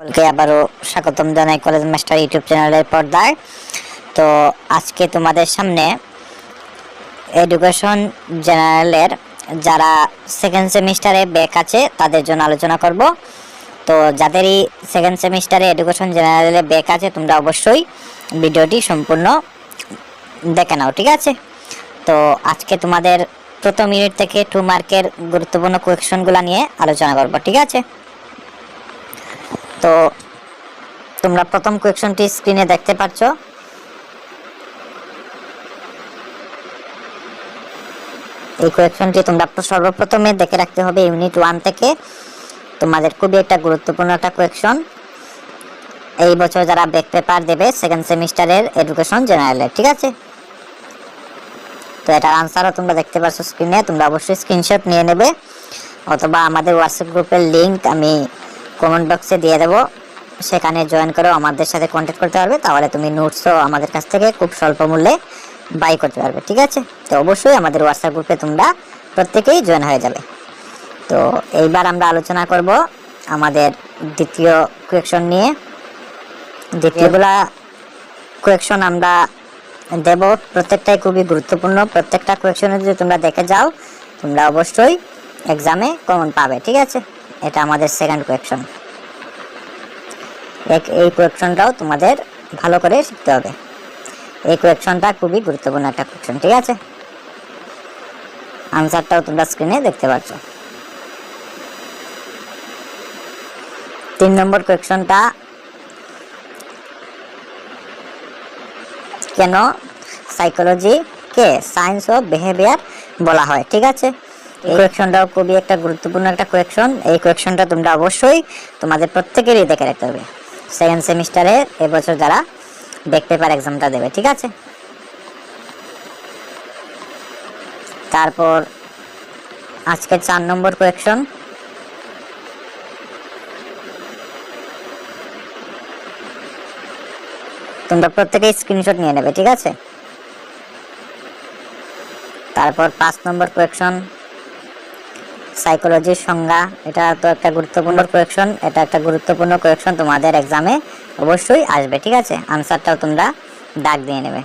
সকলকে আবারও স্বাগতম জানাই কলেজ মাস্টার ইউটিউব চ্যানেলের পর্দায়। তো আজকে তোমাদের সামনে এডুকেশন জেনারেলের যারা সেকেন্ড সেমিস্টারে ব্যাক আছে তাদের জন্য আলোচনা করব। তো যাদেরই সেকেন্ড সেমিস্টারে এডুকেশন জেনারেলে ব্যাক আছে তোমরা অবশ্যই ভিডিওটি সম্পূর্ণ দেখে নাও, ঠিক আছে? তো আজকে তোমাদের প্রথম ইউনিট থেকে 2 মার্কের গুরুত্বপূর্ণ কোয়েশ্চনগুলো নিয়ে আলোচনা করব, ঠিক আছে? তো তোমরা প্রথম কোয়েশ্চনটি স্ক্রিনে দেখতে পাচ্ছ। এই কোয়েশ্চনটি তোমরা সর্বপ্রথমে দেখে রাখতে হবে ইউনিট 1 থেকে। তোমাদের খুবই একটা গুরুত্বপূর্ণ একটা কোয়েশ্চন, এই বছর যারা ব্যাক পেপার দেবে সেকেন্ড সেমিস্টারের এডুকেশন জেনারেলের, ঠিক আছে? তো এটার আনসারও তোমরা দেখতে পাচ্ছ স্ক্রিনে। তোমরা অবশ্যই স্ক্রিনশট নিয়ে নেবে, অথবা আমাদের হোয়াটসঅ্যাপ গ্রুপের লিঙ্ক আমি কমেন্ট বক্সে দিয়ে দেবো, সেখানে জয়েন করেও আমাদের সাথে কন্ট্যাক্ট করতে পারবে। তাহলে তুমি নোটসও আমাদের কাছ থেকে খুব স্বল্প মূল্যে বাই করতে পারবে, ঠিক আছে? তো অবশ্যই আমাদের হোয়াটসঅ্যাপ গ্রুপে তোমরা প্রত্যেকেই জয়েন হয়ে যাবে। তো এইবার আমরা আলোচনা করব আমাদের দ্বিতীয় কোয়েশ্চন নিয়ে। দ্বিতীয়গুলা কোয়েশ্চন আমরা দেব, প্রত্যেকটাই খুবই গুরুত্বপূর্ণ। প্রত্যেকটা কোয়েশ্চনে যদি তোমরা দেখে যাও তোমরা অবশ্যই এক্সামে কমন পাবে, ঠিক আছে? এটা আমাদের সেকেন্ড কোয়েশ্চন। এই কোয়েশ্চনটাও তোমাদের ভালো করে শিখতে হবে। এই কোয়েশ্চনটা খুবই গুরুত্বপূর্ণ একটা কোয়েশ্চন, ঠিক আছে? আনসারটাও তোমরা স্ক্রিনে দেখতে পাচ্ছ। 3 নম্বর কোয়েশ্চনটা, কেন সাইকোলজিকে সায়েন্স অফ বিহেভিয়ার বলা হয়, ঠিক আছে? এই কোয়েশ্চনটাও খুবই একটা গুরুত্বপূর্ণ একটা কোয়েশ্চন। এই কোয়েশ্চনটা তোমরা অবশ্যই তোমাদের প্রত্যেকেরই দেখে রাখতে হবে সেকেন্ড সেমিস্টারে এবছর যারা ব্যাক পেপার এক্সামটা দেবে, ঠিক আছে? তারপর আজকে 4 নম্বর কোয়েশ্চন, তোমরা প্রত্যেকেই স্ক্রিনশট নিয়ে নেবে, ঠিক আছে? তারপর 5 নম্বর কোয়েশ্চন, সাইকোলজির সংজ্ঞা। এটা তো একটা গুরুত্বপূর্ণ কোয়েশ্চন, এটা একটা গুরুত্বপূর্ণ কোয়েশ্চন তোমাদের এক্সামে অবশ্যই আসবে, ঠিক আছে? আনসারটাও তোমরা দাগ দিয়ে নেবে।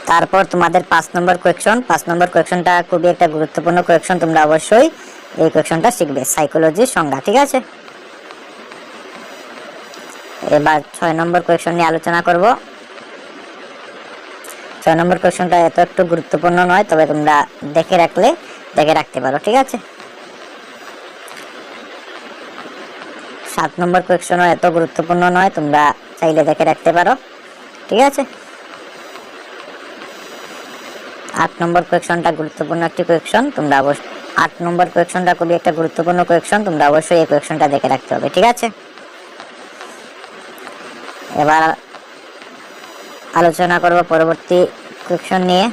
তারপর তোমাদের 5 নম্বর কোয়েশ্চন। 5 নম্বর কোয়েশ্চনটা খুবই একটা গুরুত্বপূর্ণ কোয়েশ্চন, তোমরা অবশ্যই এই কোয়েশ্চনটা শিখবে, সাইকোলজির সংজ্ঞা, ঠিক আছে? এবার 6 নম্বর কোয়েশ্চন নিয়ে আলোচনা করব। 6 নম্বর কোয়েশ্চনটা এত একটু গুরুত্বপূর্ণ নয়, তবে তোমরা দেখে রাখতে পারো, ঠিক আছে? 7 নম্বর কোয়েশ্চনও এত গুরুত্বপূর্ণ নয়, তোমরা চাইলে দেখে রাখতে পারো, ঠিক আছে? 8 নম্বর কোয়েশ্চনটা গুরুত্বপূর্ণ একটি কোয়েশ্চন, তোমরা অবশ্যই 8 নম্বর কোয়েশ্চনটা খুবই একটা গুরুত্বপূর্ণ কোয়েশ্চন, তোমরা অবশ্যই এই কোয়েশ্চনটা দেখে রাখতে হবে, ঠিক আছে? এবার আলোচনা করব পরবর্তী কোয়েশ্চন নিয়ে।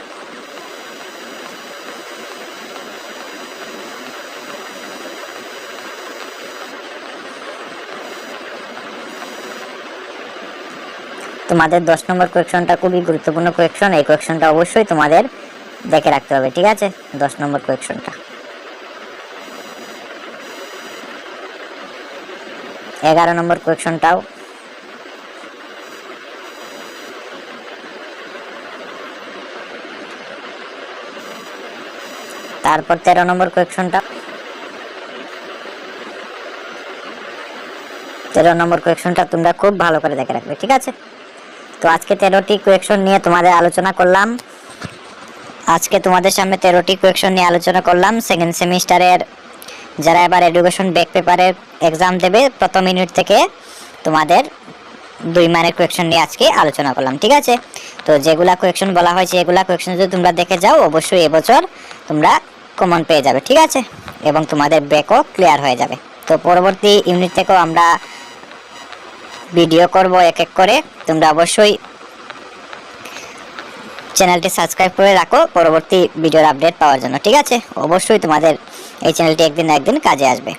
তোমাদের 10 নম্বর কোয়েশ্চনটা খুবই গুরুত্বপূর্ণ কোয়েশ্চন, এই কোয়েশ্চনটা অবশ্যই তোমাদের দেখে রাখতে হবে, ঠিক আছে? 10 নম্বর কোয়েশ্চনটা। 11 নম্বর কোয়েশ্চনটাও। তারপর 13 নম্বর কোয়েশ্চনটা। 13 নম্বর কোয়েশ্চনটা তোমরা খুব ভালো করে দেখে রাখবে, ঠিক আছে? তো আজকে 13টি কোয়েশ্চন নিয়ে তোমাদের আলোচনা করলাম। সেকেন্ড সেমিস্টারের যারা এবার এডুকেশন ব্যাক পেপারের এক্সাম দেবে প্রথম ইউনিট থেকে তোমাদের 2 মানের কোয়েশ্চন নিয়ে আজকে আলোচনা করলাম, ঠিক আছে? তো যেগুলা কোয়েশ্চন বলা হয়েছে এগুলা কোয়েশ্চন যদি তোমরা দেখে যাও অবশ্যই এবছর তোমরা কমন পেয়ে যাবে, ঠিক আছে? এবং তোমাদের ব্যাকও ক্লিয়ার হয়ে যাবে। তো পরবর্তী ইউনিট থেকেও আমরা ভিডিও করব এক এক করে, তোমরা অবশ্যই চ্যানেলটি সাবস্ক্রাইব করে রাখো পরবর্তী ভিডিওর আপডেট পাওয়ার জন্য, ঠিক আছে? অবশ্যই তোমাদের এই চ্যানেলটি একদিন না একদিন কাজে আসবে।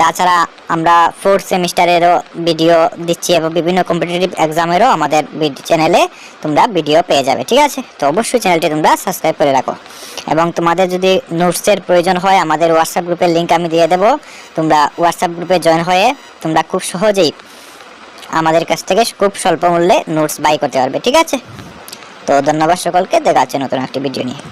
তাছাড়া আমরা 4th সেমিস্টারেরও ভিডিও দিচ্ছি এবং বিভিন্ন কম্পিটিটিভ এক্সামেরও আমাদের চ্যানেলে তোমরা ভিডিও পেয়ে যাবে, ঠিক আছে। তো অবশ্যই চ্যানেলটি তোমরা সাবস্ক্রাইব করে রাখো এবং তোমাদের যদি নোটসের প্রয়োজন হয় আমাদের হোয়াটসঅ্যাপ গ্রুপের লিঙ্ক আমি দিয়ে দেবো। তোমরা হোয়াটসঅ্যাপ গ্রুপে জয়েন হয়ে তোমরা খুব সহজেই আমাদের কাছ থেকে খুব স্বল্প মূল্যে নোটস বাই করতে পারবে, ঠিক আছে। তো ধন্যবাদ সকলকে, দেখা হচ্ছে নতুন একটি ভিডিও নিয়ে।